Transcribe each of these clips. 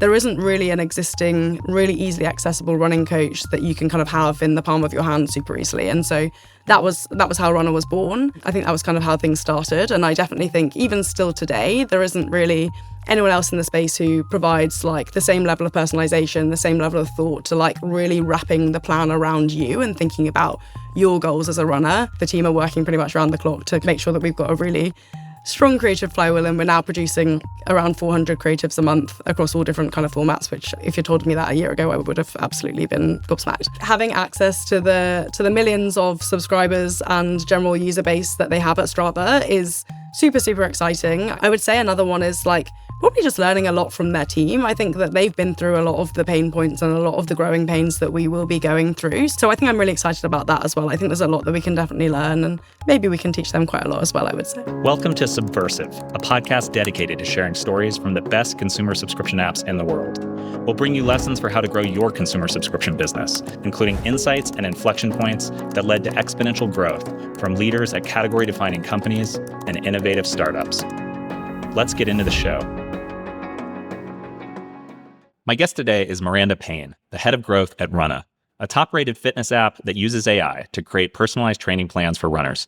there isn't really an existing, really easily accessible running coach that you can kind of have in the palm of your hand super easily. And so that was how Runna was born. I think that was kind of how things started. And I definitely think even still today, there isn't really anyone else in the space who provides like the same level of personalization, the same level of thought to like really wrapping the plan around you and thinking about your goals as a runner. The team are working pretty much around the clock to make sure that we've got a really strong creative flywheel, and we're now producing around 400 creatives a month across all different kind of formats, which if you told me that a year ago, I would have absolutely been gobsmacked. Having access to the millions of subscribers and general user base that they have at Strava is super, super exciting. I would say another one is like probably just learning a lot from their team. I think that they've been through a lot of the pain points and a lot of the growing pains that we will be going through. So I think I'm really excited about that as well. I think there's a lot that we can definitely learn, and maybe we can teach them quite a lot as well, I would say. Welcome to Subversive, a podcast dedicated to sharing stories from the best consumer subscription apps in the world. We'll bring you lessons for how to grow your consumer subscription business, including insights and inflection points that led to exponential growth from leaders at category-defining companies and innovative startups. Let's get into the show. My guest today is Miranda Paine, the head of growth at Runna, a top-rated fitness app that uses AI to create personalized training plans for runners.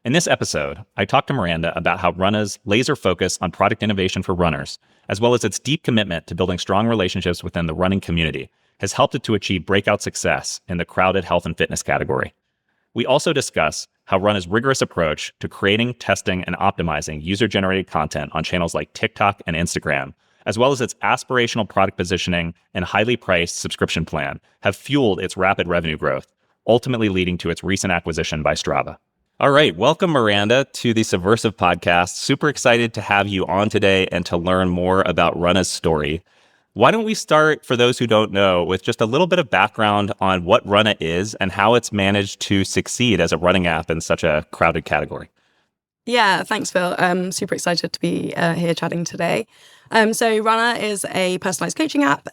In this episode, I talked to Miranda about how Runna's laser focus on product innovation for runners, as well as its deep commitment to building strong relationships within the running community, has helped it to achieve breakout success in the crowded health and fitness category. We also discuss how Runna's rigorous approach to creating, testing, and optimizing user-generated content on channels like TikTok and Instagram, as well as its aspirational product positioning and highly priced subscription plan, have fueled its rapid revenue growth, ultimately leading to its recent acquisition by Strava. All right, welcome, Miranda, to the Subversive podcast. Super excited to have you on today and to learn more about Runna's story. Why don't we start, for those who don't know, with just a little bit of background on what Runna is and how it's managed to succeed as a running app in such a crowded category. Yeah, thanks, Phil. I'm super excited to be here chatting today. So Runna is a personalized coaching app.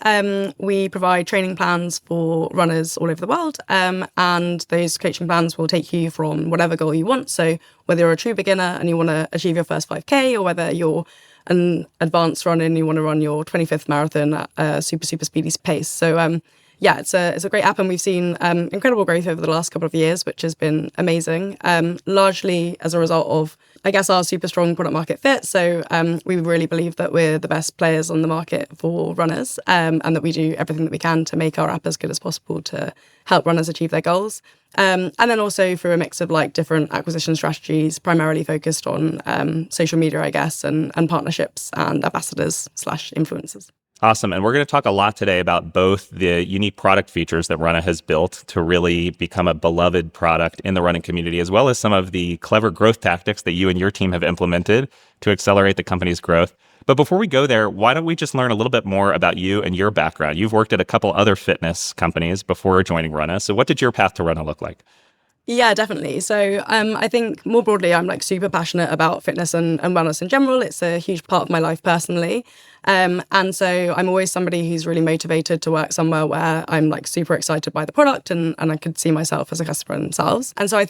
We provide training plans for runners all over the world, and those coaching plans will take you from whatever goal you want. So whether you're a true beginner and you want to achieve your first 5K, or whether you're an advanced runner and you want to run your 25th marathon at a super, super speedy pace. So yeah, it's a great app, and we've seen incredible growth over the last couple of years, which has been amazing, largely as a result of, I guess, our super strong product market fit. So we really believe that we're the best players on the market for runners, and that we do everything that we can to make our app as good as possible to help runners achieve their goals. And then also through a mix of like different acquisition strategies, primarily focused on social media, I guess, and partnerships and ambassadors/influencers. Awesome. And we're going to talk a lot today about both the unique product features that Runna has built to really become a beloved product in the running community, as well as some of the clever growth tactics that you and your team have implemented to accelerate the company's growth. But before we go there, why don't we just learn a little bit more about you and your background? You've worked at a couple other fitness companies before joining Runna. So what did your path to Runna look like? Yeah, definitely. So I think more broadly, I'm like super passionate about fitness and wellness in general. It's a huge part of my life personally. And so I'm always somebody who's really motivated to work somewhere where I'm like super excited by the product and I could see myself as a customer themselves. And so I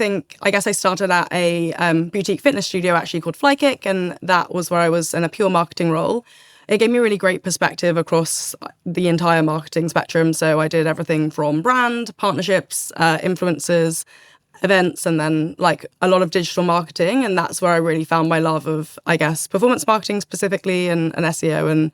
guess I started at a boutique fitness studio actually called Flykick, and that was where I was in a pure marketing role. It gave me a really great perspective across the entire marketing spectrum. So I did everything from brand, partnerships, influencers, events, and then like a lot of digital marketing. And that's where I really found my love of, I guess, performance marketing specifically and SEO. And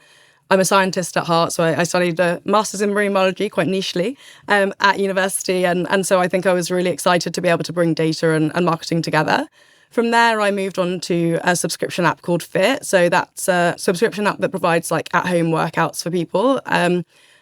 I'm a scientist at heart, so I studied a master's in marine biology, quite nichely, at university. And so I think I was really excited to be able to bring data and marketing together. From there, I moved on to a subscription app called Fiit. So that's a subscription app that provides like at-home workouts for people.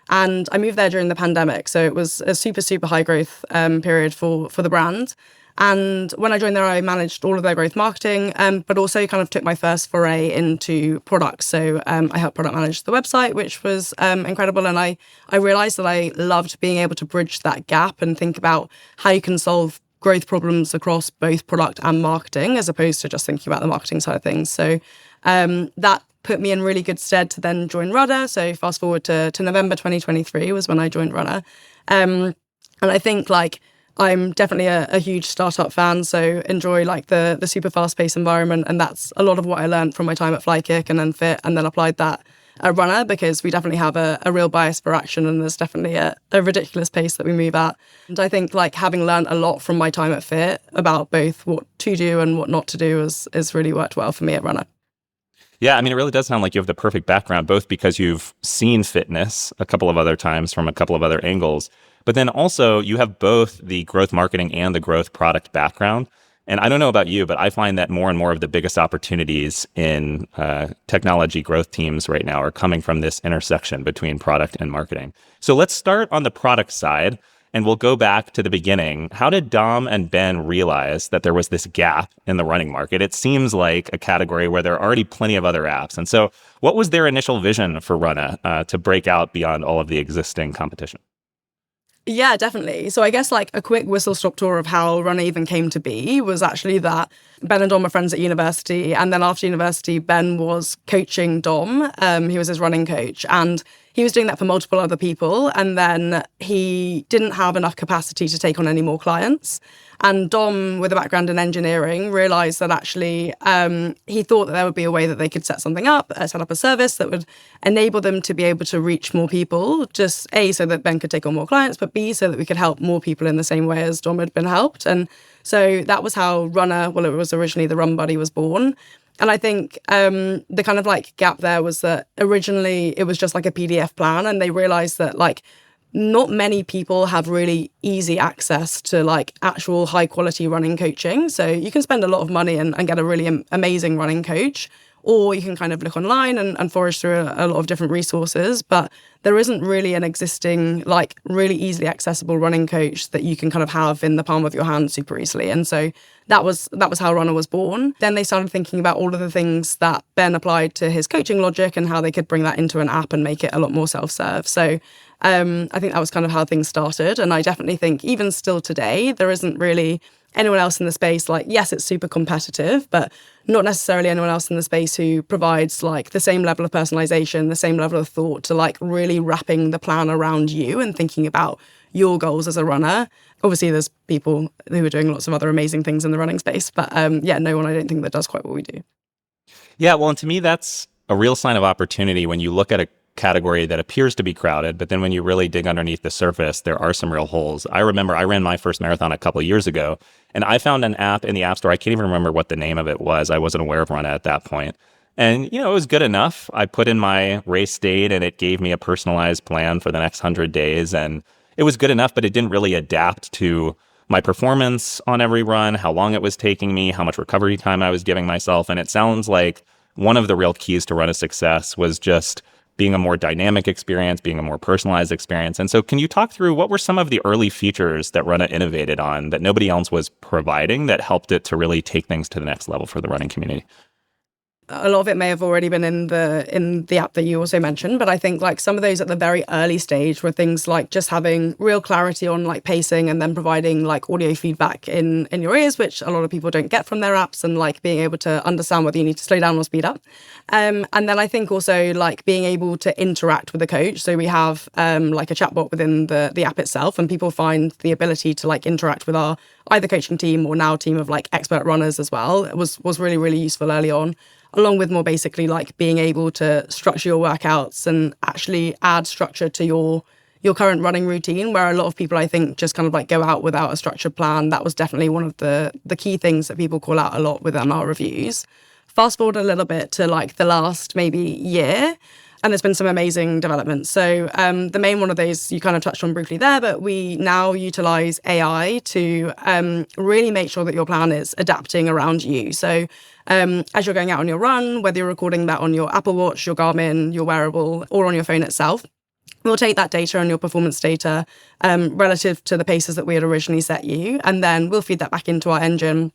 And I moved there during the pandemic. So it was a super, super high growth period for the brand. And when I joined there, I managed all of their growth marketing, but also kind of took my first foray into products. So I helped product manage the website, which was incredible. And I realized that I loved being able to bridge that gap and think about how you can solve growth problems across both product and marketing, as opposed to just thinking about the marketing side of things. So that put me in really good stead to then join Runna. So fast forward to November 2023 was when I joined Runna. And I think like I'm definitely a huge startup fan, so enjoy like the super fast paced environment. And that's a lot of what I learned from my time at Flykick and then Fiit, and then applied that a runner, because we definitely have a real bias for action, and there's definitely a ridiculous pace that we move at. And I think like having learned a lot from my time at Fiit about both what to do and what not to do has really worked well for me at Runna. Yeah, I mean, it really does sound like you have the perfect background, both because you've seen fitness a couple of other times from a couple of other angles, but then also you have both the growth marketing and the growth product background. And I don't know about you, but I find that more and more of the biggest opportunities in technology growth teams right now are coming from this intersection between product and marketing. So let's start on the product side. And we'll go back to the beginning. How did Dom and Ben realize that there was this gap in the running market? It seems like a category where there are already plenty of other apps. And so what was their initial vision for Runna to break out beyond all of the existing competition? Yeah, definitely. So I guess like a quick whistle-stop tour of how Runna even came to be was actually that Ben and Dom were friends at university. And then after university, Ben was coaching Dom. He was his running coach. And he was doing that for multiple other people. And then he didn't have enough capacity to take on any more clients. And Dom, with a background in engineering, realized that actually he thought that there would be a way that they could set something up, set up a service that would enable them to be able to reach more people, just A, so that Ben could take on more clients, but B, so that we could help more people in the same way as Dom had been helped. And so that was how Runna, well, it was originally the Run Buddy, was born. And I think the kind of like gap there was that originally it was just like a PDF plan, and they realized that like not many people have really easy access to like actual high quality running coaching. So you can spend a lot of money and get a really amazing running coach, or you can kind of look online and forage through a lot of different resources. But there isn't really an existing, like really easily accessible running coach that you can kind of have in the palm of your hand super easily. And so that was how Runna was born. Then they started thinking about all of the things that Ben applied to his coaching logic and how they could bring that into an app and make it a lot more self-serve. So I think that was kind of how things started. And I definitely think even still today, there isn't really anyone else in the space. Like, yes, it's super competitive, but not necessarily anyone else in the space who provides like the same level of personalization, the same level of thought to like really wrapping the plan around you and thinking about your goals as a runner. Obviously, there's people who are doing lots of other amazing things in the running space, but yeah, no one I don't think that does quite what we do. Yeah, well, and to me, that's a real sign of opportunity when you look at a category that appears to be crowded, but then when you really dig underneath the surface, there are some real holes. I remember I ran my first marathon a couple of years ago, and I found an app in the App Store. I can't even remember what the name of it was. I wasn't aware of Runna at that point. And, you know, it was good enough. I put in my race date, and it gave me a personalized plan for the next 100 days. And it was good enough, but it didn't really adapt to my performance on every run, how long it was taking me, how much recovery time I was giving myself. And it sounds like one of the real keys to Runna's success was just being a more dynamic experience, being a more personalized experience. And so can you talk through what were some of the early features that Runna innovated on that nobody else was providing that helped it to really take things to the next level for the running community? A lot of it may have already been in the app that you also mentioned, but I think like some of those at the very early stage were things like just having real clarity on like pacing and then providing like audio feedback in your ears, which a lot of people don't get from their apps, and like being able to understand whether you need to slow down or speed up. And then I think also like being able to interact with the coach. So we have like a chatbot within the app itself, and people find the ability to like interact with our either coaching team or now team of like expert runners as well. It was really, really useful early on, along with more basically like being able to structure your workouts and actually add structure to your current running routine, where a lot of people I think just kind of like go out without a structured plan. That was definitely one of the key things that people call out a lot within our reviews. Fast forward a little bit to like the last maybe year, and there's been some amazing developments. So the main one of those you kind of touched on briefly there, but we now utilize AI to really make sure that your plan is adapting around you. So as you're going out on your run, whether you're recording that on your Apple Watch, your Garmin, your wearable, or on your phone itself, we'll take that data and your performance data relative to the paces that we had originally set you, and then we'll feed that back into our engine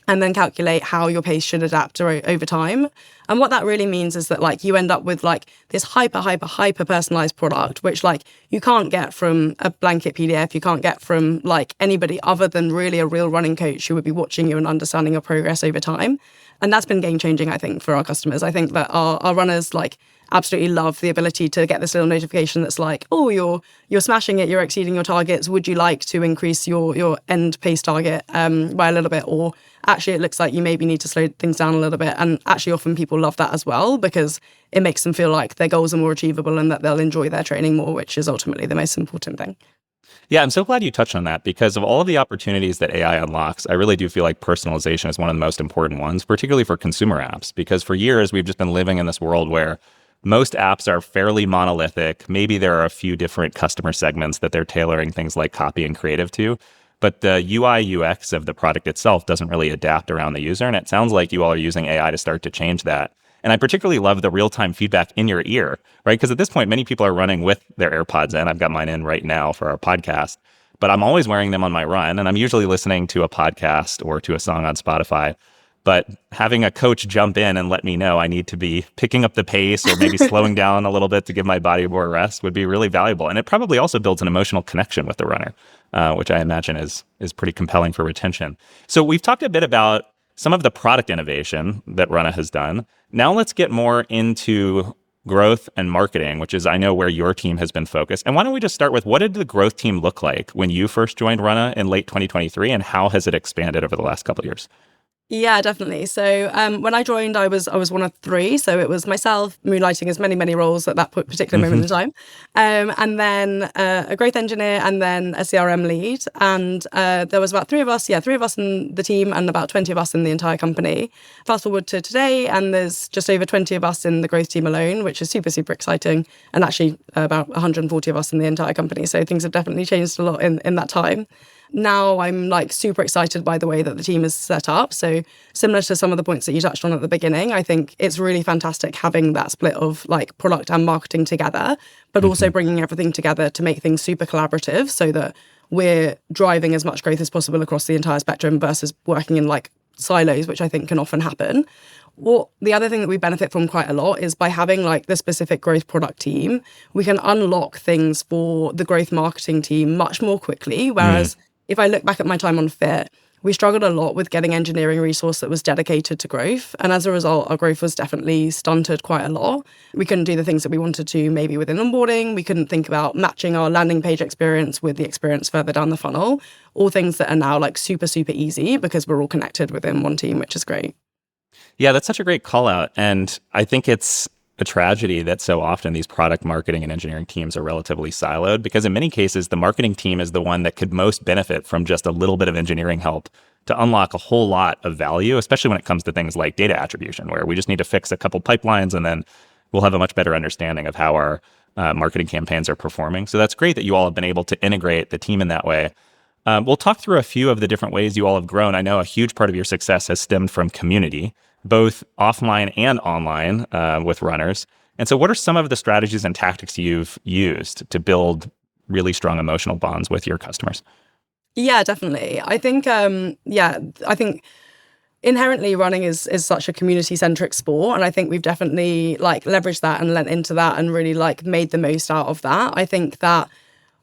and then calculate how your pace should adapt over time. And what that really means is that like you end up with like this hyper personalized product, which like you can't get from a blanket PDF, you can't get from like anybody other than really a real running coach who would be watching you and understanding your progress over time. And that's been game changing, I think, for our customers. I think that our runners like absolutely love the ability to get this little notification that's like, oh, you're smashing it, you're exceeding your targets. Would you like to increase your end pace target by a little bit? Or actually, it looks like you maybe need to slow things down a little bit. And actually, often people love that as well, because it makes them feel like their goals are more achievable and that they'll enjoy their training more, which is ultimately the most important thing. Yeah, I'm so glad you touched on that, because of all of the opportunities that AI unlocks, I really do feel like personalization is one of the most important ones, particularly for consumer apps, because for years we've just been living in this world where most apps are fairly monolithic. Maybe there are a few different customer segments that they're tailoring things like copy and creative to, but the UI UX of the product itself doesn't really adapt around the user. And it sounds like you all are using AI to start to change that. And I particularly love the real-time feedback in your ear, right? Because at this point, many people are running with their AirPods in. I've got mine in right now for our podcast, but I'm always wearing them on my run. And I'm usually listening to a podcast or to a song on Spotify. But having a coach jump in and let me know I need to be picking up the pace or maybe slowing down a little bit to give my body more rest would be really valuable. And it probably also builds an emotional connection with the runner, which I imagine is pretty compelling for retention. So we've talked a bit about some of the product innovation that Runna has done. Now let's get more into growth and marketing, which is, I know, where your team has been focused. And why don't we just start with, what did the growth team look like when you first joined Runna in late 2023, and how has it expanded over the last couple of years? Yeah, definitely. So when I joined, I was one of three. So it was myself moonlighting as many roles at that particular moment in time. And then a growth engineer, and then a CRM lead. And there was about three of us in the team, and about 20 of us in the entire company. Fast forward to today, and there's just over 20 of us in the growth team alone, which is super exciting. And actually about 140 of us in the entire company. So things have definitely changed a lot in that time. Now I'm like super excited by the way that the team is set up. So similar to some of the points that you touched on at the beginning, I think it's really fantastic having that split of like product and marketing together, but also bringing everything together to make things super collaborative so that we're driving as much growth as possible across the entire spectrum versus working in like silos, which I think can often happen. The other thing that we benefit from quite a lot is by having like the specific growth product team, we can unlock things for the growth marketing team much more quickly. Whereas if I look back at my time on Fiit, we struggled a lot with getting engineering resource that was dedicated to growth. And as a result, our growth was definitely stunted quite a lot. We couldn't do the things that we wanted to maybe within onboarding. We couldn't think about matching our landing page experience with the experience further down the funnel. All things that are now like super easy because we're all connected within one team, which is great. Yeah, that's such a great call out. And I think it's a tragedy that so often these product marketing and engineering teams are relatively siloed, because in many cases, the marketing team is the one that could most benefit from just a little bit of engineering help to unlock a whole lot of value, especially when it comes to things like data attribution, where we just need to fix a couple pipelines and then we'll have a much better understanding of how our marketing campaigns are performing. So that's great that you all have been able to integrate the team in that way. We'll talk through a few of the different ways you all have grown. I know a huge part of your success has stemmed from community, both offline and online with runners. And so what are some of the strategies and tactics you've used to build really strong emotional bonds with your customers? Yeah, definitely. I think, inherently running is such a community-centric sport. And I think we've definitely like leveraged that and lent into that and really like made the most out of that. I think that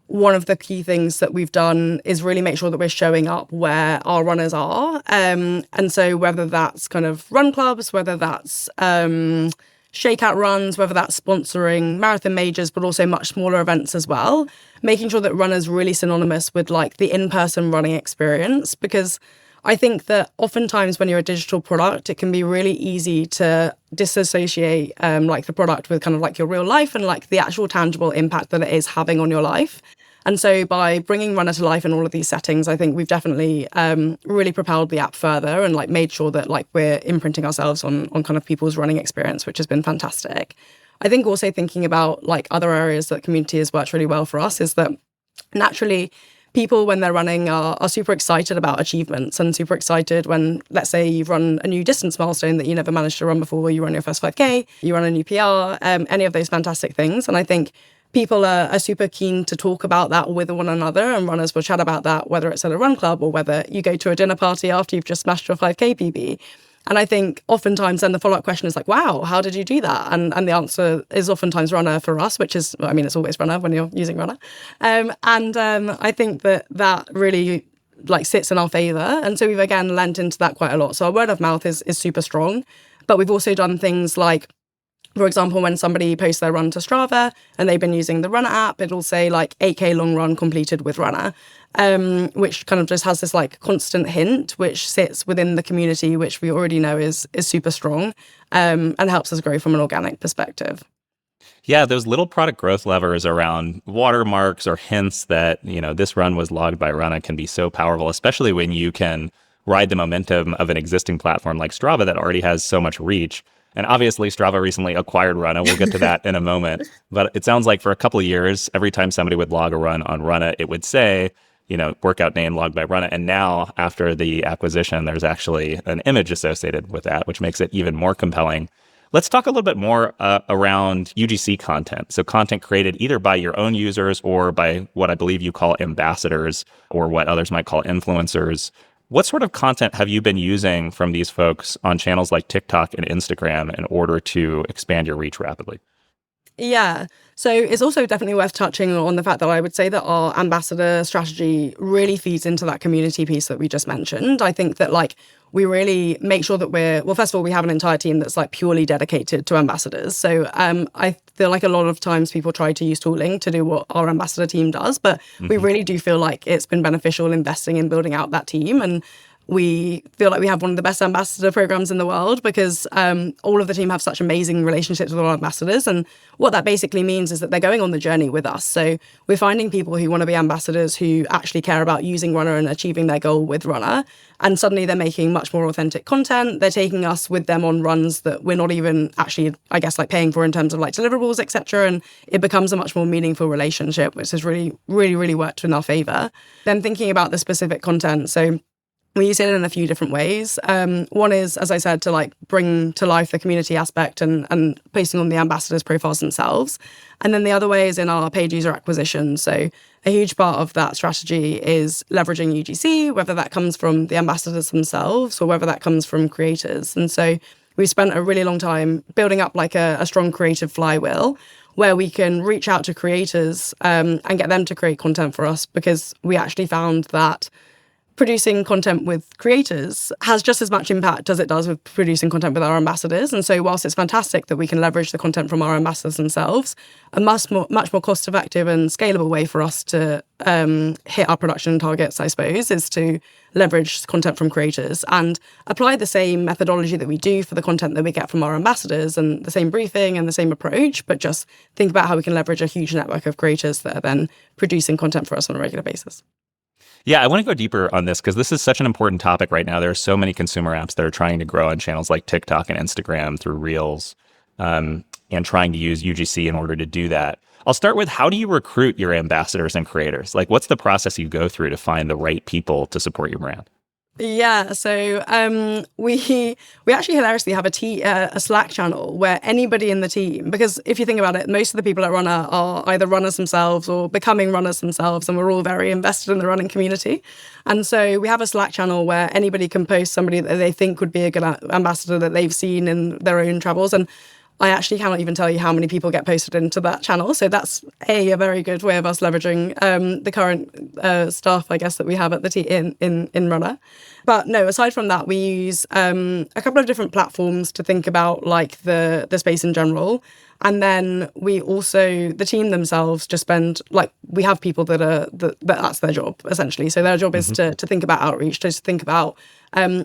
one of the key things that we've done is really make sure that we're showing up where our runners are. And so whether that's kind of run clubs, whether that's shakeout runs, whether that's sponsoring marathon majors, but also much smaller events as well, making sure that runners really synonymous with like the in-person running experience. Because I think that oftentimes when you're a digital product, it can be really easy to disassociate like the product with kind of like your real life and like the actual tangible impact that it is having on your life. And so by bringing Runna to life in all of these settings, I think we've definitely really propelled the app further and like made sure that like we're imprinting ourselves on kind of people's running experience, which has been fantastic. I think also thinking about like other areas that community has worked really well for us is that naturally people, when they're running, are super excited about achievements and super excited when, let's say, you've run a new distance milestone that you never managed to run before, you run your first 5K, you run a new PR, any of those fantastic things. And I think people are super keen to talk about that with one another, and runners will chat about that, whether it's at a run club or whether you go to a dinner party after you've just smashed your 5K PB. And I think oftentimes then the follow-up question is like, wow, how did you do that? And the answer is oftentimes Runna for us, which is, I mean, it's always Runna when you're using Runna. I think that really like sits in our favor. And so we've again lent into that quite a lot. So our word of mouth is super strong, but we've also done things like For example, when somebody posts their run to Strava and they've been using the Runna app, it'll say like 8K long run completed with Runna, which kind of just has this like constant hint, which sits within the community, which we already know is super strong, and helps us grow from an organic perspective. Yeah, those little product growth levers around watermarks or hints that, this run was logged by Runna can be so powerful, especially when you can ride the momentum of an existing platform like Strava that already has so much reach. And obviously, Strava recently acquired Runna. We'll get to that in a moment. But it sounds like for a couple of years, every time somebody would log a run on Runna, it would say, workout name logged by Runna. And now, after the acquisition, there's actually an image associated with that, which makes it even more compelling. Let's talk a little bit more around UGC content. So content created either by your own users or by what I believe you call ambassadors, or what others might call influencers. What sort of content have you been using from these folks on channels like TikTok and Instagram in order to expand your reach rapidly? Yeah. So it's also definitely worth touching on the fact that I would say that our ambassador strategy really feeds into that community piece that we just mentioned. I think that we really make sure that first of all, we have an entire team that's purely dedicated to ambassadors. So I feel like a lot of times people try to use tooling to do what our ambassador team does, but we really do feel like it's been beneficial investing in building out that team. And we feel like we have one of the best ambassador programs in the world because all of the team have such amazing relationships with our ambassadors. And what that basically means is that they're going on the journey with us. So we're finding people who want to be ambassadors who actually care about using Runna and achieving their goal with Runna. And suddenly they're making much more authentic content. They're taking us with them on runs that we're not even actually, paying for in terms of deliverables, etc. And it becomes a much more meaningful relationship, which has really, really, really worked in our favor. Then thinking about the specific content. So we use it in a few different ways. One is, as I said, to bring to life the community aspect and posting on the ambassadors' profiles themselves. And then the other way is in our paid user acquisition. So a huge part of that strategy is leveraging UGC, whether that comes from the ambassadors themselves or whether that comes from creators. And so we've spent a really long time building up a strong creative flywheel where we can reach out to creators and get them to create content for us, because we actually found that producing content with creators has just as much impact as it does with producing content with our ambassadors. And so whilst it's fantastic that we can leverage the content from our ambassadors themselves, a much more cost-effective and scalable way for us to hit our production targets, I suppose, is to leverage content from creators and apply the same methodology that we do for the content that we get from our ambassadors, and the same briefing and the same approach, but just think about how we can leverage a huge network of creators that are then producing content for us on a regular basis. Yeah, I want to go deeper on this because this is such an important topic right now. There are so many consumer apps that are trying to grow on channels like TikTok and Instagram through Reels, and trying to use UGC in order to do that. I'll start with, how do you recruit your ambassadors and creators? What's the process you go through to find the right people to support your brand? Yeah, so we actually hilariously have a Slack channel where anybody in the team, because if you think about it, most of the people at Runna are either runners themselves or becoming runners themselves, and we're all very invested in the running community. And so we have a Slack channel where anybody can post somebody that they think would be a good ambassador that they've seen in their own travels. And I actually cannot even tell you how many people get posted into that channel. So that's a very good way of us leveraging the current staff, I guess, that we have at the in Runna. But no, aside from that, we use a couple of different platforms to think about the space in general. And then we also, the team themselves just spend, we have people that's their job, essentially. So their job is to think about outreach, to think about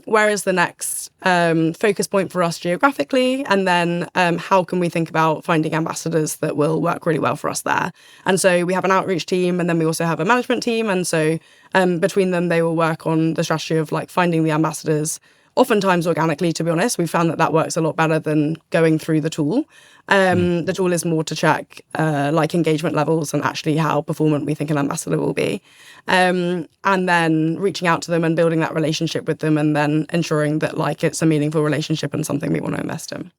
where is the next focus point for us geographically, and then how can we think about finding ambassadors that will work really well for us there. And so we have an outreach team, and then we also have a management team. And so between them, they will work on the strategy of finding the ambassadors, oftentimes organically, to be honest. We found that works a lot better than going through the tool. The tool is more to check engagement levels and actually how performant we think an ambassador will be. And then reaching out to them and building that relationship with them, and then ensuring that it's a meaningful relationship and something we want to invest in.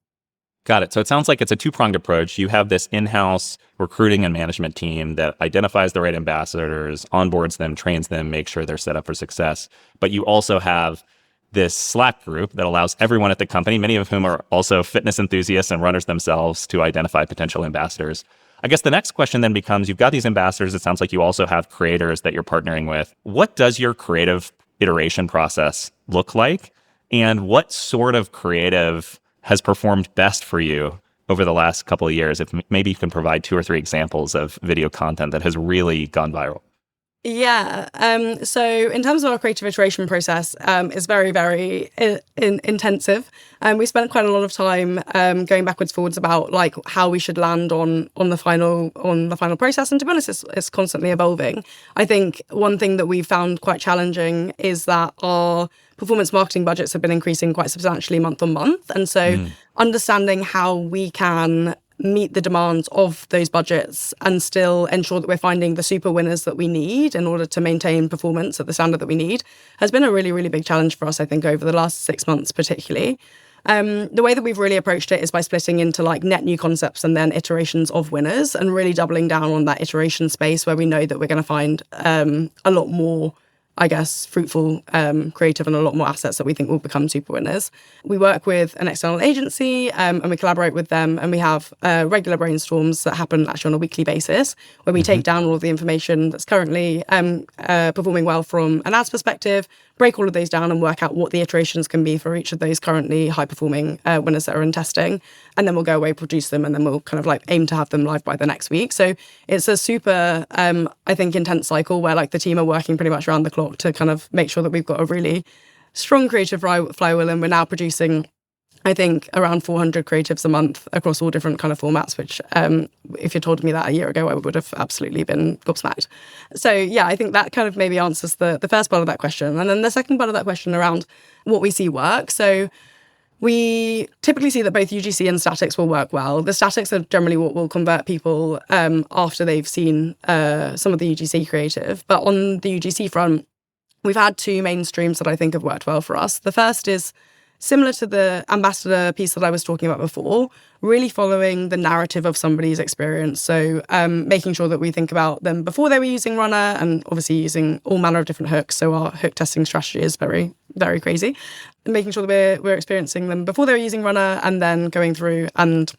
Got it. So it sounds like it's a two-pronged approach. You have this in-house recruiting and management team that identifies the right ambassadors, onboards them, trains them, makes sure they're set up for success. But you also have this Slack group that allows everyone at the company, many of whom are also fitness enthusiasts and runners themselves, to identify potential ambassadors. I guess the next question then becomes, you've got these ambassadors. It sounds like you also have creators that you're partnering with. What does your creative iteration process look like? And what sort of creative has performed best for you over the last couple of years. If maybe you can provide 2 or 3 examples of video content that has really gone viral. Yeah. So in terms of our creative iteration process, it's very, very intensive. We spent quite a lot of time going backwards, forwards about like how we should land on the final process. And to be honest, it's constantly evolving. I think one thing that we found quite challenging is that our performance marketing budgets have been increasing quite substantially month on month. And so understanding how we can meet the demands of those budgets and still ensure that we're finding the super winners that we need in order to maintain performance at the standard that we need has been a really, really big challenge for us, I think, over the last 6 months particularly. The way that we've really approached it is by splitting into like net new concepts and then iterations of winners, and really doubling down on that iteration space where we know that we're going to find a lot more, I guess, fruitful, creative, and a lot more assets that we think will become super winners. We work with an external agency and we collaborate with them, and we have regular brainstorms that happen actually on a weekly basis where we take down all of the information that's currently performing well from an ads perspective, break all of those down and work out what the iterations can be for each of those currently high-performing winners that are in testing. And then we'll go away, produce them, and then we'll kind of like aim to have them live by the next week. So it's a super, I think, intense cycle where like the team are working pretty much around the clock to kind of make sure that we've got a really strong creative flywheel. And we're now producing, I think, around 400 creatives a month across all different kind of formats, which if you told me that a year ago, I would have absolutely been gobsmacked. So yeah, I think that kind of maybe answers the first part of that question. And then the second part of that question around what we see work. So we typically see that both UGC and statics will work well. The statics are generally what will convert people after they've seen some of the UGC creative. But on the UGC front, we've had 2 main streams that I think have worked well for us. The first is similar to the ambassador piece that I was talking about before, really following the narrative of somebody's experience. So making sure that we think about them before they were using Runna, and obviously using all manner of different hooks. So our hook testing strategy is very, very crazy. And making sure that we're experiencing them before they were using Runna, and then going through and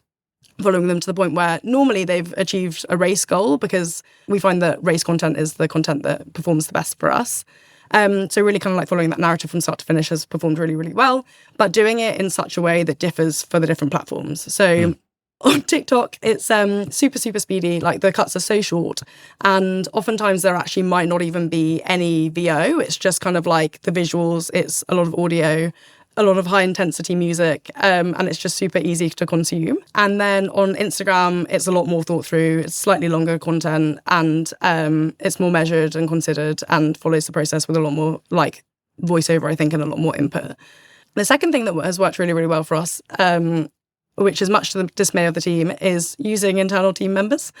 following them to the point where normally they've achieved a race goal, because we find that race content is the content that performs the best for us. So really kind of like following that narrative from start to finish has performed really, really well, but doing it in such a way that differs for the different platforms. So on TikTok, it's super, super speedy. Like the cuts are so short, and oftentimes there actually might not even be any VO. It's just kind of like the visuals. It's a lot of audio, a lot of high intensity music, and it's just super easy to consume. And then on Instagram, it's a lot more thought through. It's slightly longer content, and it's more measured and considered, and follows the process with a lot more like voiceover, I think, and a lot more input. The second thing that has worked really, really well for us, which is much to the dismay of the team, is using internal team members.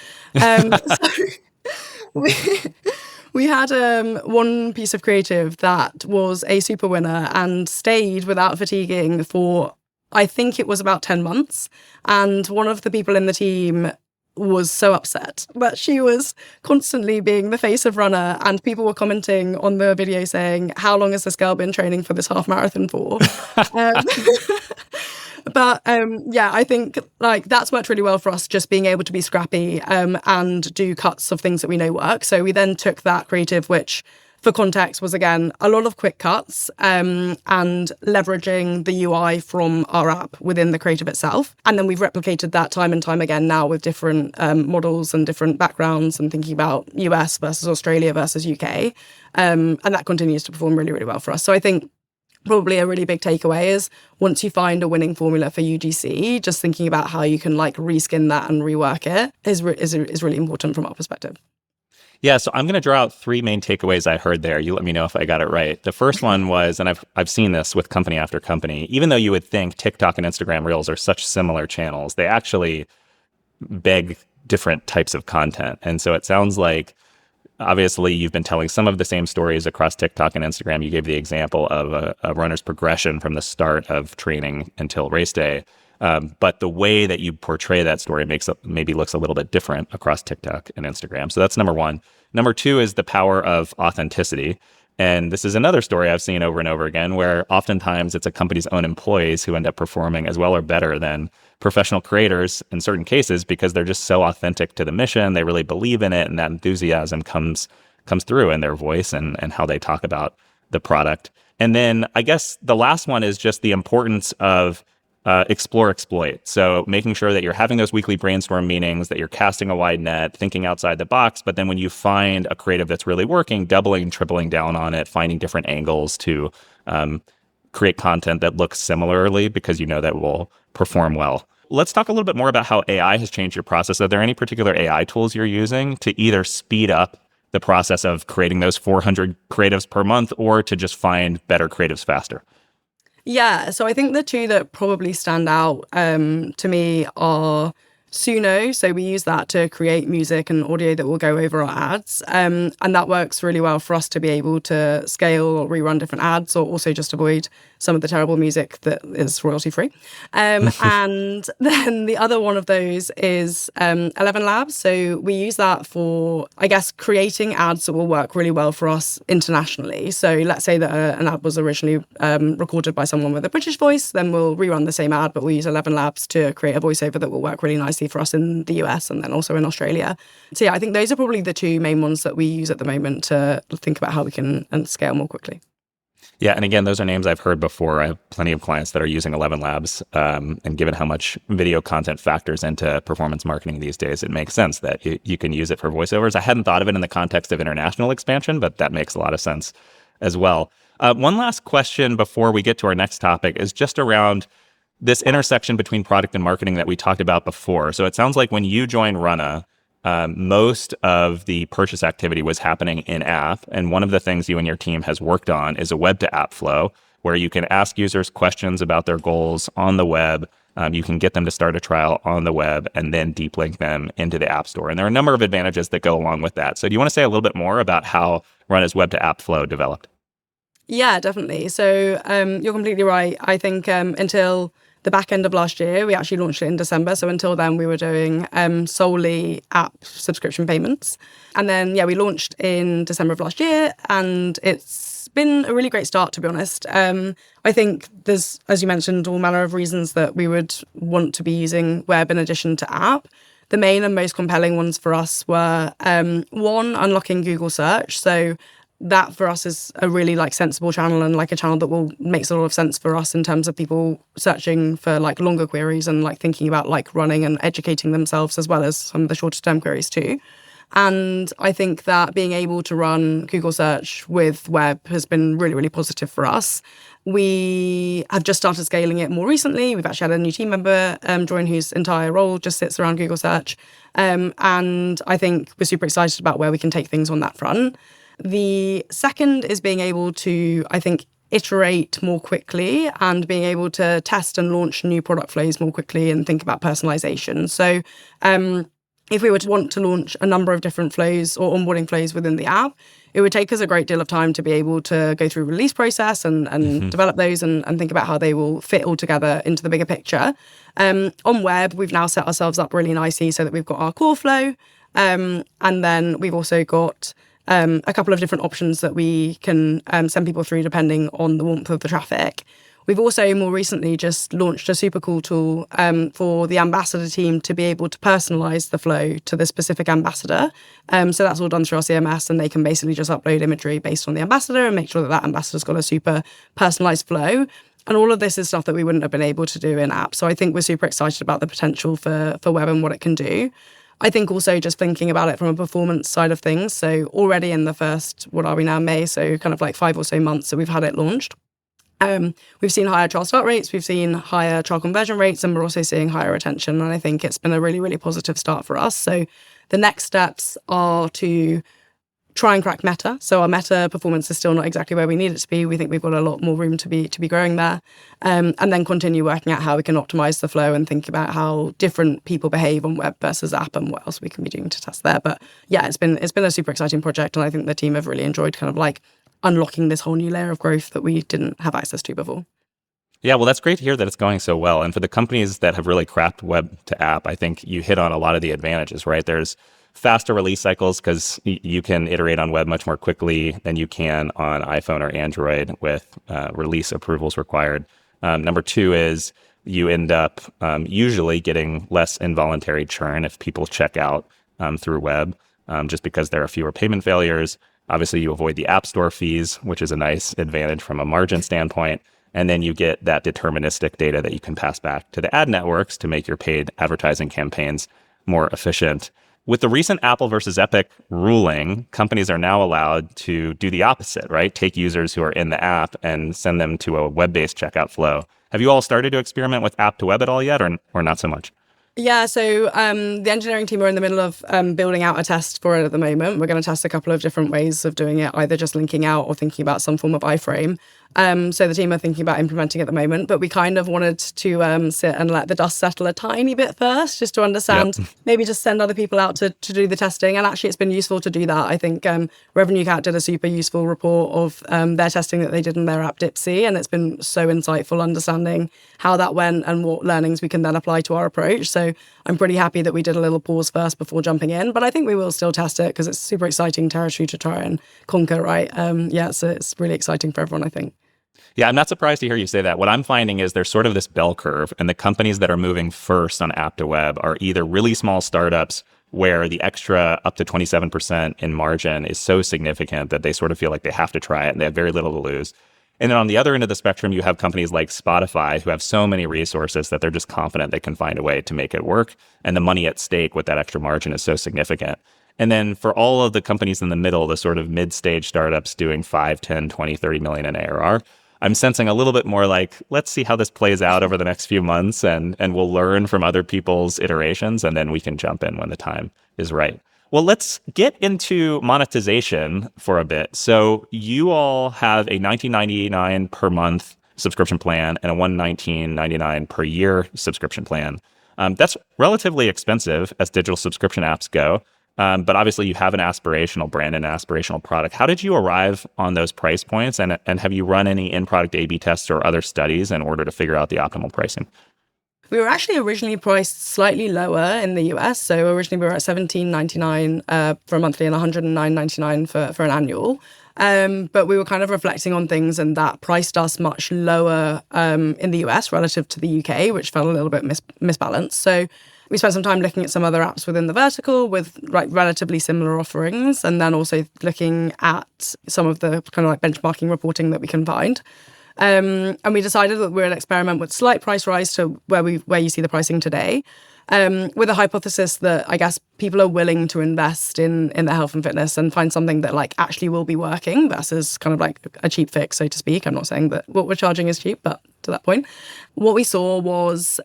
We had one piece of creative that was a super winner and stayed without fatiguing for, I think it was about 10 months. And one of the people in the team was so upset that she was constantly being the face of Runna, and people were commenting on the video saying, how long has this girl been training for this half marathon for? But yeah, I think like that's worked really well for us, just being able to be scrappy and do cuts of things that we know work. So we then took that creative, which for context was, again, a lot of quick cuts and leveraging the UI from our app within the creative itself. And then we've replicated that time and time again now with different models and different backgrounds, and thinking about US versus Australia versus UK. And that continues to perform really, really well for us. So I think probably a really big takeaway is, once you find a winning formula for UGC, just thinking about how you can like reskin that and rework it is really important from our perspective. Yeah, so I'm going to draw out 3 main takeaways I heard there. You let me know if I got it right. The first one was, and I've seen this with company after company, even though you would think TikTok and Instagram Reels are such similar channels, they actually beg different types of content. And so it sounds like, obviously, you've been telling some of the same stories across TikTok and Instagram. You gave the example of a runner's progression from the start of training until race day. But the way that you portray that story maybe looks a little bit different across TikTok and Instagram. So that's number 1. Number 2 is the power of authenticity. And this is another story I've seen over and over again, where oftentimes it's a company's own employees who end up performing as well or better than professional creators in certain cases, because they're just so authentic to the mission. They really believe in it, and that enthusiasm comes through in their voice and how they talk about the product. And then I guess the last one is just the importance of explore, exploit. So making sure that you're having those weekly brainstorm meetings, that you're casting a wide net, thinking outside the box. But then when you find a creative that's really working, doubling, tripling down on it, finding different angles to create content that looks similarly because you know that will perform well. Let's talk a little bit more about how AI has changed your process. Are there any particular AI tools you're using to either speed up the process of creating those 400 creatives per month or to just find better creatives faster? Yeah, so I think the two that probably stand out to me are Suno. So we use that to create music and audio that will go over our ads. And that works really well for us to be able to scale or rerun different ads, or also just avoid some of the terrible music that is royalty free. And then the other one of those is 11 Labs. So we use that for, I guess, creating ads that will work really well for us internationally. So let's say that an ad was originally recorded by someone with a British voice, then we'll rerun the same ad, but we'll use 11 Labs to create a voiceover that will work really nicely for us in the US and then also in Australia. So yeah, I think those are probably the two main ones that we use at the moment to think about how we can scale more quickly. Yeah, and again, those are names I've heard before. I have plenty of clients that are using 11 Labs, and given how much video content factors into performance marketing these days, it makes sense that you can use it for voiceovers. I hadn't thought of it in the context of international expansion, but that makes a lot of sense as well. One last question before we get to our next topic is just around this intersection between product and marketing that we talked about before. So it sounds like when you joined Runna, most of the purchase activity was happening in-app. And one of the things you and your team has worked on is a web-to-app flow where you can ask users questions about their goals on the web. You can get them to start a trial on the web and then deep link them into the App Store. And there are a number of advantages that go along with that. So do you want to say a little bit more about how Runna's web-to-app flow developed? Yeah, definitely. So you're completely right. I think until the back end of last year, we actually launched it in December. So until then, we were doing solely app subscription payments. And then, yeah, we launched in December of last year, and it's been a really great start, to be honest. I think there's, as you mentioned, all manner of reasons that we would want to be using web in addition to app. The main and most compelling ones for us were, one, unlocking Google search. So that for us is a really sensible channel and a channel that makes a lot of sense for us in terms of people searching for longer queries and thinking about running and educating themselves, as well as some of the shorter term queries too. And I think that being able to run Google search with web has been really, really positive for us. We have just started scaling it more recently. We've actually had a new team member join whose entire role just sits around Google search. And I think we're super excited about where we can take things on that front. The second is being able to, I think, iterate more quickly and being able to test and launch new product flows more quickly and think about personalization. So if we were to want to launch a number of different flows or onboarding flows within the app, it would take us a great deal of time to be able to go through release process and develop those and think about how they will fit all together into the bigger picture. On web, we've now set ourselves up really nicely so that we've got our core flow, and then we've also got a couple of different options that we can send people through depending on the warmth of the traffic. We've also more recently just launched a super cool tool for the ambassador team to be able to personalize the flow to the specific ambassador. So that's all done through our CMS, and they can basically just upload imagery based on the ambassador and make sure that that ambassador's got a super personalized flow. And all of this is stuff that we wouldn't have been able to do in app. So I think we're super excited about the potential for web and what it can do. I think also just thinking about it from a performance side of things. So already in the first, what are we now, May? So kind of 5 or so months that we've had it launched. We've seen higher trial start rates, we've seen higher trial conversion rates, and we're also seeing higher retention. And I think it's been a really, really positive start for us. So the next steps are to try and crack meta. So our meta performance is still not exactly where we need it to be. We think we've got a lot more room to be growing there. And then continue working out how we can optimize the flow and think about how different people behave on web versus app and what else we can be doing to test there. But yeah, it's been a super exciting project, and I think the team have really enjoyed unlocking this whole new layer of growth that we didn't have access to before. Yeah, well, that's great to hear that it's going so well. And for the companies that have really cracked web to app, I think you hit on a lot of the advantages, right? There's faster release cycles because you can iterate on web much more quickly than you can on iPhone or Android with release approvals required. Number two is you end up usually getting less involuntary churn if people check out through web, just because there are fewer payment failures. Obviously, you avoid the App Store fees, which is a nice advantage from a margin standpoint. And then you get that deterministic data that you can pass back to the ad networks to make your paid advertising campaigns more efficient. With the recent Apple versus Epic ruling, companies are now allowed to do the opposite, right? Take users who are in the app and send them to a web-based checkout flow. Have you all started to experiment with app to web at all yet, or not so much? Yeah, so the engineering team are in the middle of building out a test for it at the moment. We're going to test a couple of different ways of doing it, either just linking out or thinking about some form of iframe. So the team are thinking about implementing at the moment, but we kind of wanted to sit and let the dust settle a tiny bit first, just to understand, maybe just send other people out to do the testing. And actually, it's been useful to do that. I think Revenue Cat did a super useful report of their testing that they did in their app Dipsy, and it's been so insightful understanding how that went and what learnings we can then apply to our approach. So I'm pretty happy that we did a little pause first before jumping in, but I think we will still test it because it's super exciting territory to try and conquer, right? So it's really exciting for everyone, I think. Yeah, I'm not surprised to hear you say that. What I'm finding is there's sort of this bell curve, and the companies that are moving first on app to web are either really small startups where the extra up to 27% in margin is so significant that they sort of feel like they have to try it and they have very little to lose. And then on the other end of the spectrum, you have companies like Spotify who have so many resources that they're just confident they can find a way to make it work. And the money at stake with that extra margin is so significant. And then for all of the companies in the middle, the sort of mid-stage startups doing 5, 10, 20, 30 million in ARR, I'm sensing a little bit more like, let's see how this plays out over the next few months, and we'll learn from other people's iterations, and then we can jump in when the time is right. Well, let's get into monetization for a bit. So you all have a $19.99 per month subscription plan and a $119.99 per year subscription plan. That's relatively expensive as digital subscription apps go. But obviously you have an aspirational brand and an aspirational product. How did you arrive on those price points? And have you run any in-product A/B tests or other studies in order to figure out the optimal pricing? We were actually originally priced slightly lower in the US. So originally we were at $17.99 for a monthly and $109.99 for an annual. But we were kind of reflecting on things, and that priced us much lower in the US relative to the UK, which felt a little bit misbalanced. So we spent some time looking at some other apps within the vertical with relatively similar offerings, and then also looking at some of the kind of like benchmarking reporting that we can find. And we decided that we'll experiment with slight price rise to where you see the pricing today, with a hypothesis that I guess people are willing to invest in their health and fitness and find something that like actually will be working versus kind of like a cheap fix, so to speak. I'm not saying that what we're charging is cheap, but to that point, what we saw was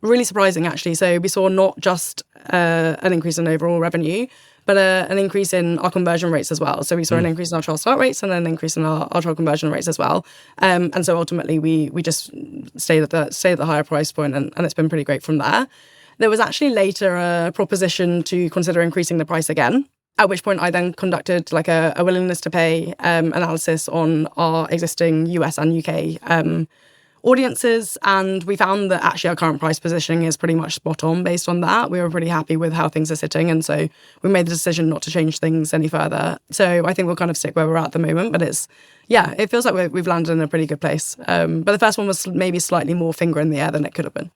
really surprising, actually. So we saw not just an increase in overall revenue, but an increase in our conversion rates as well. So we saw an increase in our trial start rates and an increase in our trial conversion rates as well. And so ultimately, we just stayed at the higher price point, and it's been pretty great from there. There was actually later a proposition to consider increasing the price again, at which point I then conducted like a willingness to pay analysis on our existing US and UK audiences, and we found that actually our current price positioning is pretty much spot on based on that. We were pretty happy with how things are sitting, and so we made the decision not to change things any further. So I think we'll kind of stick where we're at the moment, but it feels like we've landed in a pretty good place. But the first one was maybe slightly more finger in the air than it could have been.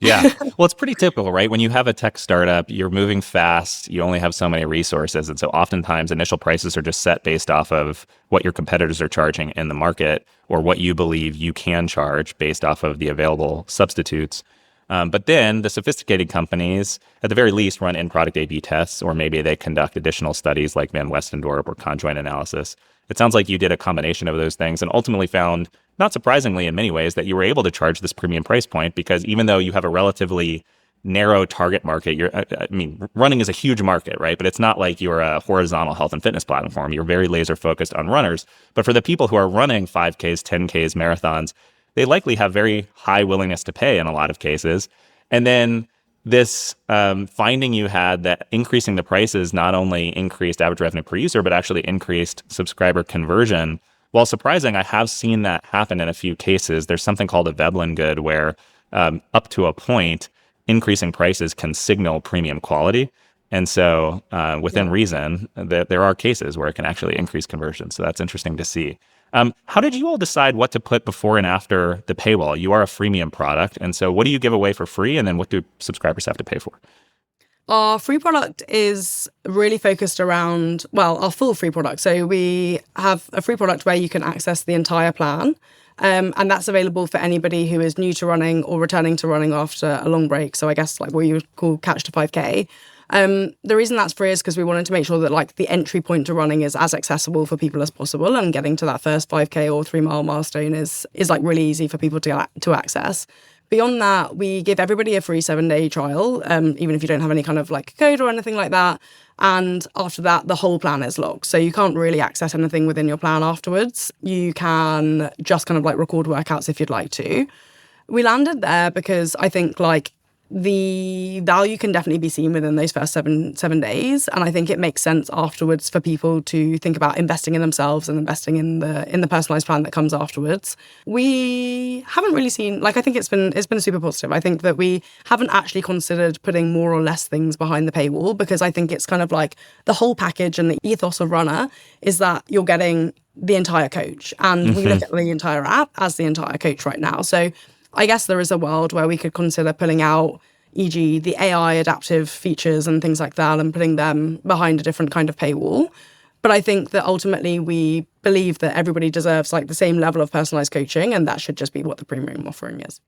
Yeah. Well, it's pretty typical, right? When you have a tech startup, you're moving fast, you only have so many resources. And so oftentimes initial prices are just set based off of what your competitors are charging in the market or what you believe you can charge based off of the available substitutes. But then the sophisticated companies, at the very least, run in-product A/B tests, or maybe they conduct additional studies like Van Westendorp or conjoint analysis. It sounds like you did a combination of those things and ultimately found, not surprisingly in many ways, that you were able to charge this premium price point because even though you have a relatively narrow target market, running is a huge market, right? But it's not like you're a horizontal health and fitness platform. You're very laser focused on runners. But for the people who are running 5Ks, 10Ks, marathons, they likely have very high willingness to pay in a lot of cases. And then this finding you had that increasing the prices not only increased average revenue per user, but actually increased subscriber conversion. While surprising, I have seen that happen in a few cases. There's something called a Veblen good where up to a point, increasing prices can signal premium quality. And so within reason, there are cases where it can actually increase conversion. So that's interesting to see. How did you all decide what to put before and after the paywall? You are a freemium product. And so what do you give away for free? And then what do subscribers have to pay for? Our free product is really focused around, our full free product. So we have a free product where you can access the entire plan. And that's available for anybody who is new to running or returning to running after a long break. So I guess like what you would call catch to 5K. The reason that's free is because we wanted to make sure that like the entry point to running is as accessible for people as possible, and getting to that first 5K or 3 mile milestone is like really easy for people to access. Beyond that, we give everybody a free 7-day trial, even if you don't have any kind of like code or anything like that. And after that, the whole plan is logged. So you can't really access anything within your plan afterwards. You can just kind of like record workouts if you'd like to. We landed there because I think like the value can definitely be seen within those first seven days, and I think it makes sense afterwards for people to think about investing in themselves and investing in the personalized plan that comes afterwards. We haven't really seen, like, I think it's been super positive. I think that we haven't actually considered putting more or less things behind the paywall, because I think it's kind of like the whole package and the ethos of Runna is that you're getting the entire coach, and we look at the entire app as the entire coach right now. So I guess there is a world where we could consider pulling out, e.g. the AI adaptive features and things like that, and putting them behind a different kind of paywall. But I think that ultimately we believe that everybody deserves like the same level of personalized coaching, and that should just be what the premium offering is.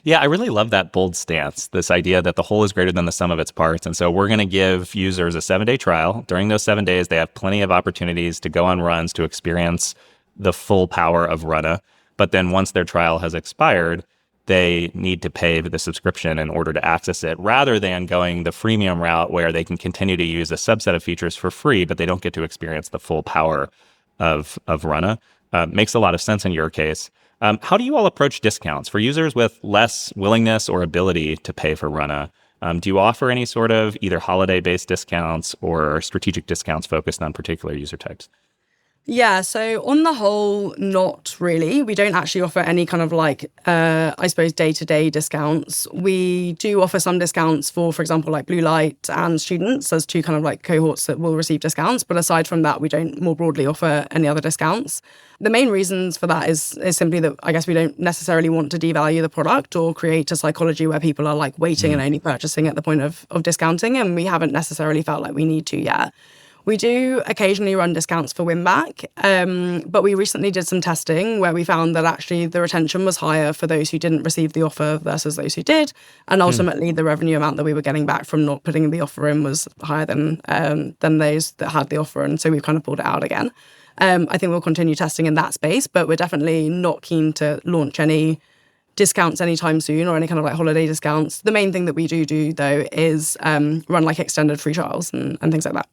Yeah, I really love that bold stance, this idea that the whole is greater than the sum of its parts. And so we're going to give users a 7-day trial. During those 7 days, they have plenty of opportunities to go on runs, to experience the full power of Runna. But then once their trial has expired, they need to pay the subscription in order to access it, rather than going the freemium route where they can continue to use a subset of features for free, but they don't get to experience the full power of Runna. Makes a lot of sense in your case. How do you all approach discounts for users with less willingness or ability to pay for Runna? Do you offer any sort of either holiday-based discounts or strategic discounts focused on particular user types? Yeah, so on the whole, not really. We don't actually offer any kind of like, I suppose, day-to-day discounts. We do offer some discounts for example, like blue light and students as two kind of like cohorts that will receive discounts. But aside from that, we don't more broadly offer any other discounts. The main reasons for that is simply that I guess we don't necessarily want to devalue the product or create a psychology where people are like waiting and only purchasing at the point of discounting. And we haven't necessarily felt like we need to yet. We do occasionally run discounts for win back, but we recently did some testing where we found that actually the retention was higher for those who didn't receive the offer versus those who did. And ultimately the revenue amount that we were getting back from not putting the offer in was higher than those that had the offer. And so we've kind of pulled it out again. I think we'll continue testing in that space, but we're definitely not keen to launch any discounts anytime soon or any kind of like holiday discounts. The main thing that we do though is run like extended free trials and things like that.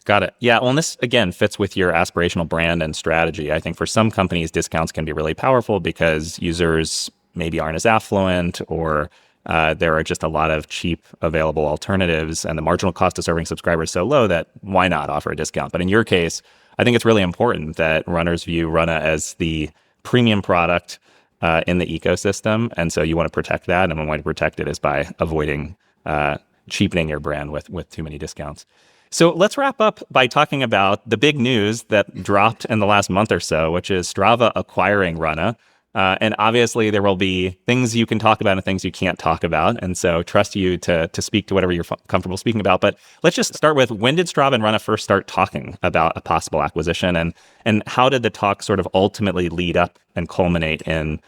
Got it. Yeah. Well, and this, again, fits with your aspirational brand and strategy. I think for some companies, discounts can be really powerful because users maybe aren't as affluent, or there are just a lot of cheap available alternatives, and the marginal cost of serving subscribers is so low that why not offer a discount? But in your case, I think it's really important that runners view Runna as the premium product in the ecosystem. And so you want to protect that. And one way to protect it is by avoiding cheapening your brand with too many discounts. So let's wrap up by talking about the big news that dropped in the last month or so, which is Strava acquiring Runna. And obviously there will be things you can talk about and things you can't talk about. And so trust you to speak to whatever you're comfortable speaking about. But let's just start with, when did Strava and Runna first start talking about a possible acquisition? And how did the talk sort of ultimately lead up and culminate in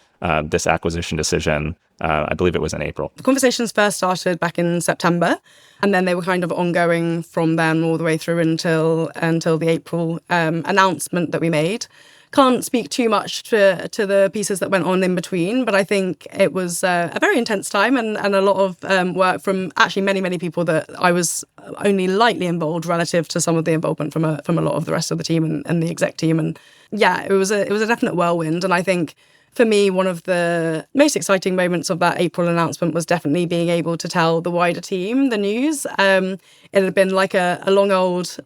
this acquisition decision? I believe it was in April. The conversations first started back in September, and then they were kind of ongoing from then all the way through until the April announcement that we made. Can't speak too much to the pieces that went on in between, but I think it was a very intense time and a lot of work from actually many people that I was only lightly involved relative to some of the involvement from a lot of the rest of the team and the exec team. And yeah, it was a definite whirlwind. And I think for me, one of the most exciting moments of that April announcement was definitely being able to tell the wider team the news. It had been like a long old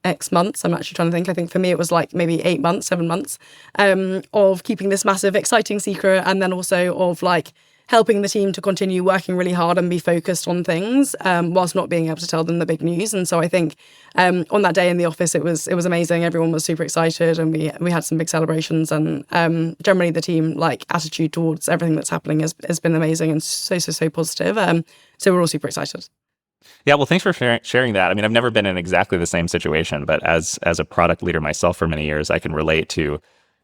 X months. I'm actually trying to think. I think for me it was like maybe 8 months, 7 months of keeping this massive, exciting secret, and then also of like helping the team to continue working really hard and be focused on things whilst not being able to tell them the big news. And so I think on that day in the office, it was amazing. Everyone was super excited, and we had some big celebrations. And generally the team like attitude towards everything that's happening has been amazing and so positive. So we're all super excited. Yeah, well, thanks for sharing that. I mean, I've never been in exactly the same situation, but as a product leader myself for many years, I can relate to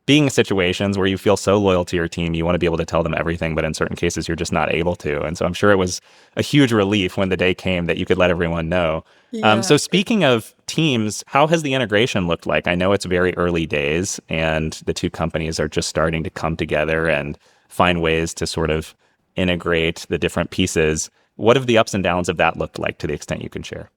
being in situations where you feel so loyal to your team, you want to be able to tell them everything, but in certain cases, you're just not able to. And so I'm sure it was a huge relief when the day came that you could let everyone know. Yeah. So speaking of teams, how has the integration looked like? I know it's very early days and the two companies are just starting to come together and find ways to sort of integrate the different pieces. What have the ups and downs of that looked like to the extent you can share?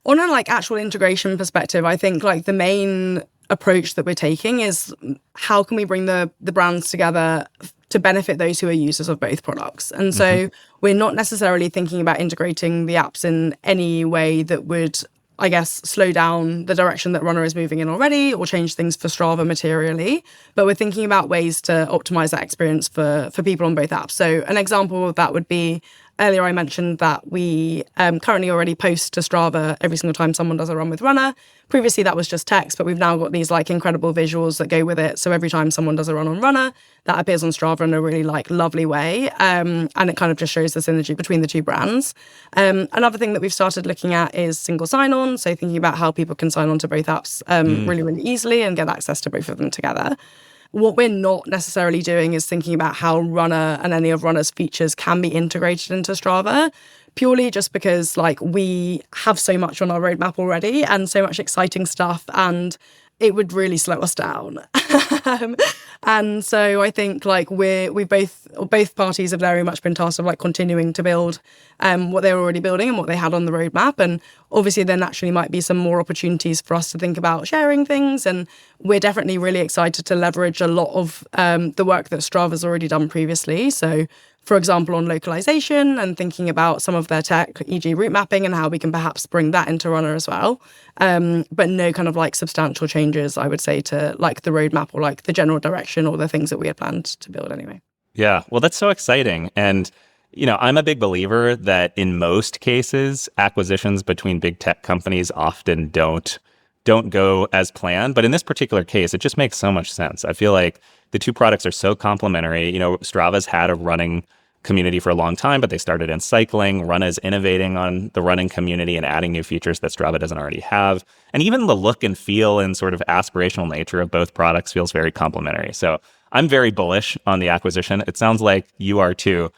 On a like actual integration perspective, I think like the main approach that we're taking is how can we bring the brands together to benefit those who are users of both products. And so we're not necessarily thinking about integrating the apps in any way that would, I guess, slow down the direction that Runna is moving in already or change things for Strava materially. But we're thinking about ways to optimize that experience for people on both apps. So an example of that would be, earlier I mentioned that we currently already post to Strava every single time someone does a run with Runna. Previously that was just text, but we've now got these like incredible visuals that go with it. So every time someone does a run on Runna, that appears on Strava in a really like lovely way. And it kind of just shows the synergy between the two brands. Another thing that we've started looking at is single sign-on. So thinking about how people can sign on to both apps really, really easily and get access to both of them together. What we're not necessarily doing is thinking about how Runna and any of Runna's features can be integrated into Strava, purely just because like we have so much on our roadmap already and so much exciting stuff, and it would really slow us down. And so I think like both parties have very much been tasked of like continuing to build what they were already building and what they had on the roadmap. And obviously there naturally might be some more opportunities for us to think about sharing things. And we're definitely really excited to leverage a lot of the work that Strava's already done previously. So for example, on localization and thinking about some of their tech, e.g. route mapping, and how we can perhaps bring that into Runna as well. But no kind of like substantial changes, I would say, to like the roadmap or like the general direction or the things that we had planned to build anyway. Yeah, well, that's so exciting. And, you know, I'm a big believer that in most cases, acquisitions between big tech companies often don't go as planned. But in this particular case, it just makes so much sense. I feel like the two products are so complementary. You know, Strava's had a running community for a long time, but they started in cycling. Runna is innovating on the running community and adding new features that Strava doesn't already have. And even the look and feel and sort of aspirational nature of both products feels very complementary. So I'm very bullish on the acquisition. It sounds like you are too.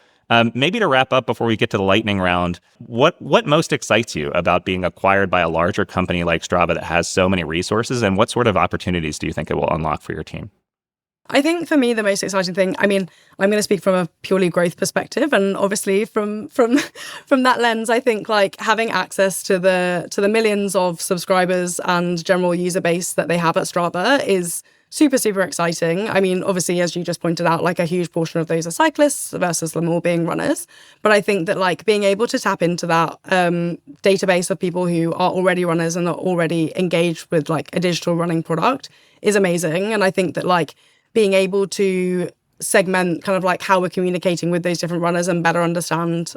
Maybe to wrap up before we get to the lightning round, what most excites you about being acquired by a larger company like Strava that has so many resources, and what sort of opportunities do you think it will unlock for your team? I think for me, the most exciting thing, I mean, I'm going to speak from a purely growth perspective. And obviously from that lens, I think like having access to the millions of subscribers and general user base that they have at Strava is super, super exciting. I mean, obviously, as you just pointed out, like a huge portion of those are cyclists versus them all being runners. But I think that like being able to tap into that database of people who are already runners and are already engaged with like a digital running product is amazing. And I think that like being able to segment kind of like how we're communicating with those different runners and better understand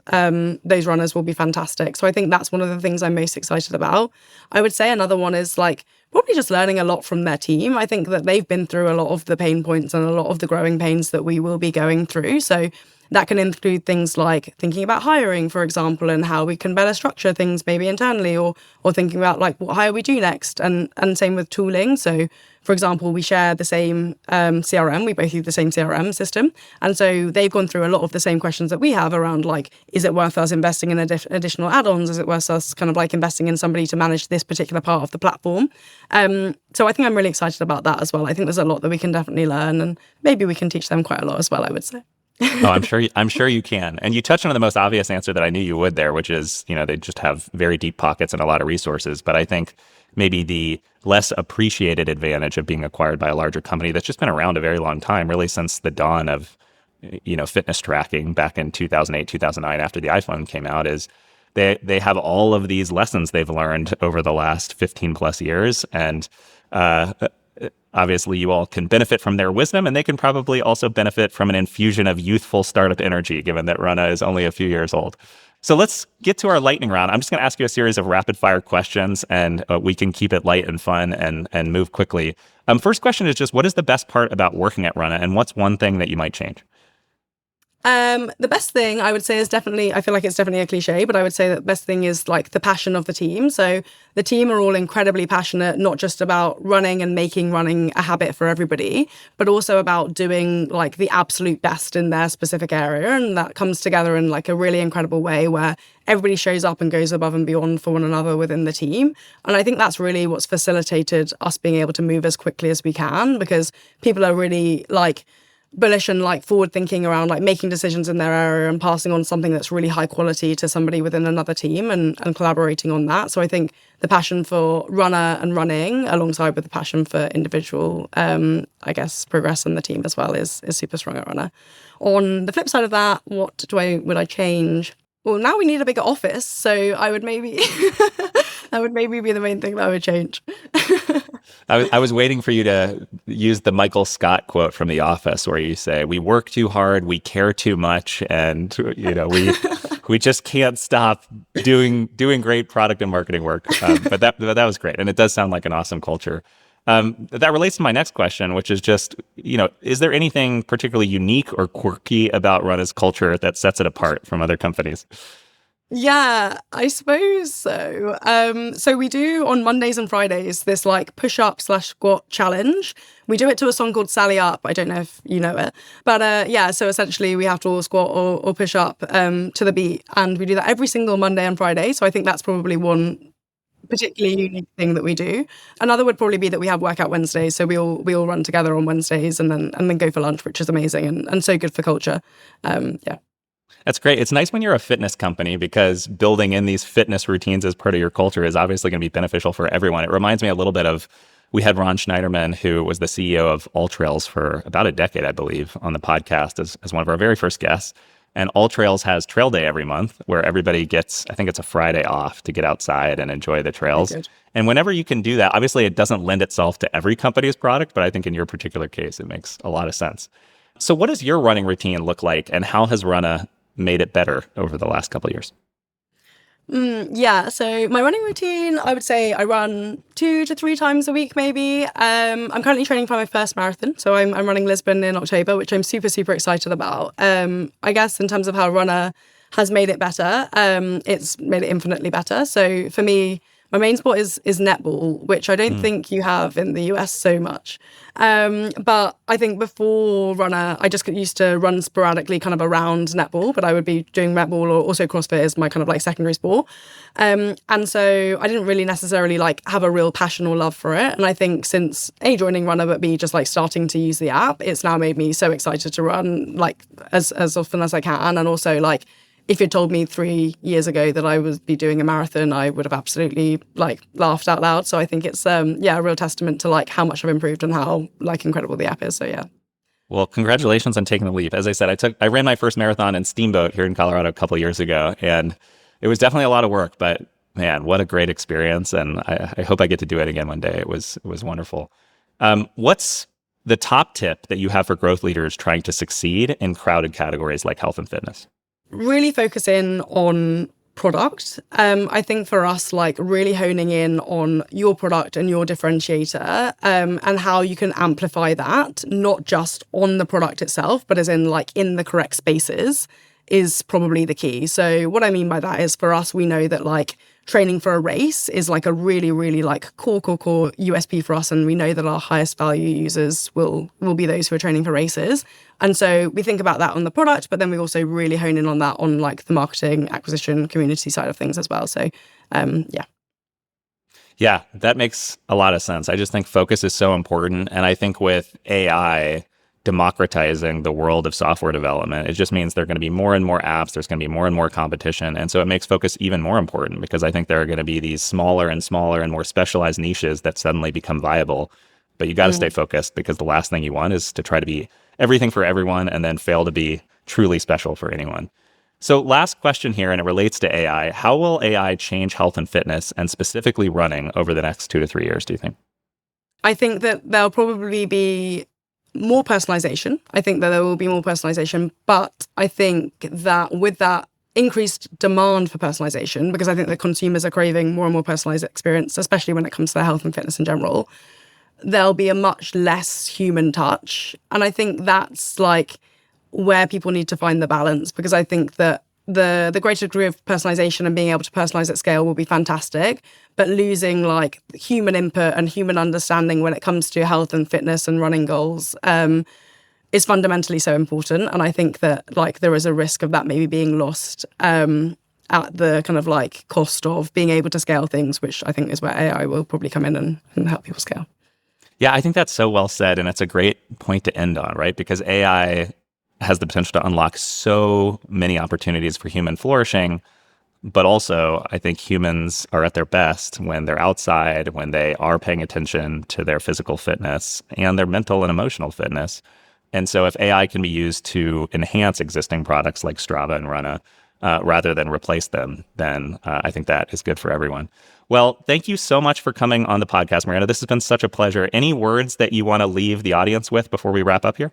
those runners will be fantastic. So I think that's one of the things I'm most excited about. I would say another one is like probably just learning a lot from their team. I think that they've been through a lot of the pain points and a lot of the growing pains that we will be going through. So that can include things like thinking about hiring, for example, and how we can better structure things maybe internally, or thinking about like what hire we do next, and same with tooling. So, for example, we share the same CRM. We both use the same CRM system, and so they've gone through a lot of the same questions that we have around like, is it worth us investing in additional add-ons? Is it worth us kind of like investing in somebody to manage this particular part of the platform? So I think I'm really excited about that as well. I think there's a lot that we can definitely learn, and maybe we can teach them quite a lot as well, I would say. Oh, I'm sure you can. And you touched on the most obvious answer that I knew you would there, which is, you know, they just have very deep pockets and a lot of resources. But I think maybe the less appreciated advantage of being acquired by a larger company that's just been around a very long time, really since the dawn of, you know, fitness tracking back in 2008, 2009, after the iPhone came out, is they have all of these lessons they've learned over the last 15 plus years. And obviously, you all can benefit from their wisdom, and they can probably also benefit from an infusion of youthful startup energy, given that Runna is only a few years old. So let's get to our lightning round. I'm just going to ask you a series of rapid fire questions, and we can keep it light and fun and move quickly. First question is just, what is the best part about working at Runna, and what's one thing that you might change? The best thing I would say is definitely, I feel like it's definitely a cliche, but I would say that the best thing is like the passion of the team. So the team are all incredibly passionate, not just about running and making running a habit for everybody, but also about doing like the absolute best in their specific area. And that comes together in like a really incredible way where everybody shows up and goes above and beyond for one another within the team. And I think that's really what's facilitated us being able to move as quickly as we can, because people are really like bullish and like forward thinking around like making decisions in their area and passing on something that's really high quality to somebody within another team and collaborating on that. So I think the passion for runner and running alongside with the passion for individual, I guess, progress in the team as well is super strong at Runner. On the flip side of that, would I change? Well, now we need a bigger office, so I would maybe that would maybe be the main thing that I would change. I was waiting for you to use the Michael Scott quote from The Office, where you say, "We work too hard, we care too much, and we just can't stop doing great product and marketing work." But that was great, and it does sound like an awesome culture. That relates to my next question, which is just, is there anything particularly unique or quirky about Runna's culture that sets it apart from other companies? Yeah, I suppose so. So we do on Mondays and Fridays this like push-up/squat challenge. We do it to a song called Sally Up. I don't know if you know it. But yeah, so essentially we have to all squat or push up to the beat. And we do that every single Monday and Friday. So I think that's probably one particularly unique thing that we do. Another would probably be that we have workout Wednesdays. So we all run together on Wednesdays and then go for lunch, which is amazing and so good for culture. Yeah. That's great. It's nice when you're a fitness company because building in these fitness routines as part of your culture is obviously going to be beneficial for everyone. It reminds me a little bit of, we had Ron Schneiderman, who was the CEO of All Trails for about a decade, I believe, on the podcast as one of our very first guests. And All Trails has Trail Day every month where everybody gets, I think it's a Friday off to get outside and enjoy the trails. And whenever you can do that, obviously it doesn't lend itself to every company's product, but I think in your particular case, it makes a lot of sense. So what does your running routine look like, and how has Runna made it better over the last couple of years? Yeah, so my running routine, I would say I run 2 to 3 times a week, maybe. I'm currently training for my first marathon, so I'm running Lisbon in October, which I'm super, super excited about. I guess in terms of how Runna has made it better, it's made it infinitely better. So for me, my main sport is netball, which I don't think you have in the US so much. But I think before Runna, I just used to run sporadically kind of around netball, but I would be doing netball or also CrossFit as my kind of like secondary sport. And so I didn't really necessarily like have a real passion or love for it. And I think since A, joining Runna, but B, just like starting to use the app, it's now made me so excited to run like as often as I can. And also like, if you'd told me 3 years ago that I would be doing a marathon, I would have absolutely like laughed out loud. So I think it's a real testament to like how much I've improved and how like incredible the app is. So yeah. Well, congratulations on taking the leap. As I said, I ran my first marathon in Steamboat here in Colorado a couple of years ago, and it was definitely a lot of work, but man, what a great experience. And I hope I get to do it again one day. It was wonderful. What's the top tip that you have for growth leaders trying to succeed in crowded categories like health and fitness? Really focus in on product. I think for us, like really honing in on your product and your differentiator, and how you can amplify that, not just on the product itself, but as in like in the correct spaces, is probably the key. So what I mean by that is for us, we know that like training for a race is like a really, really like core USP for us. And we know that our highest value users will be those who are training for races. And so we think about that on the product, but then we also really hone in on that on like the marketing, acquisition, community side of things as well. So yeah. Yeah, that makes a lot of sense. I just think focus is so important. And I think with AI democratizing the world of software development, it just means there are going to be more and more apps. There's going to be more and more competition. And so it makes focus even more important because I think there are going to be these smaller and smaller and more specialized niches that suddenly become viable. But you got to stay focused because the last thing you want is to try to be everything for everyone and then fail to be truly special for anyone. So last question here, and it relates to AI. How will AI change health and fitness and specifically running over the next 2 to 3 years, do you think? I think that there'll probably be more personalization. I think that there will be more personalization, but I think that with that increased demand for personalization, because I think that consumers are craving more and more personalized experience, especially when it comes to their health and fitness in general, there'll be a much less human touch. And I think that's like where people need to find the balance, because I think that the greater degree of personalization and being able to personalize at scale will be fantastic, but losing like human input and human understanding when it comes to health and fitness and running goals is fundamentally so important. And I think that like there is a risk of that maybe being lost at the kind of like cost of being able to scale things, which I think is where AI will probably come in and help people scale. Yeah, I think that's so well said. And it's a great point to end on, right? Because AI has the potential to unlock so many opportunities for human flourishing. But also, I think humans are at their best when they're outside, when they are paying attention to their physical fitness and their mental and emotional fitness. And so if AI can be used to enhance existing products like Strava and Runna, rather than replace them, then I think that is good for everyone. Well, thank you so much for coming on the podcast, Miranda. This has been such a pleasure. Any words that you want to leave the audience with before we wrap up here?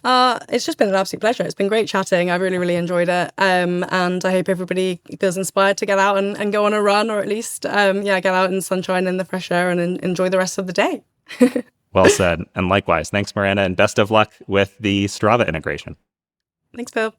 It's just been an absolute pleasure. It's been great chatting. I really, really enjoyed it. And I hope everybody feels inspired to get out and go on a run, or at least, get out in the sunshine and the fresh air and enjoy the rest of the day. Well said. And likewise, thanks, Miranda, and best of luck with the Strava integration. Thanks, Phil.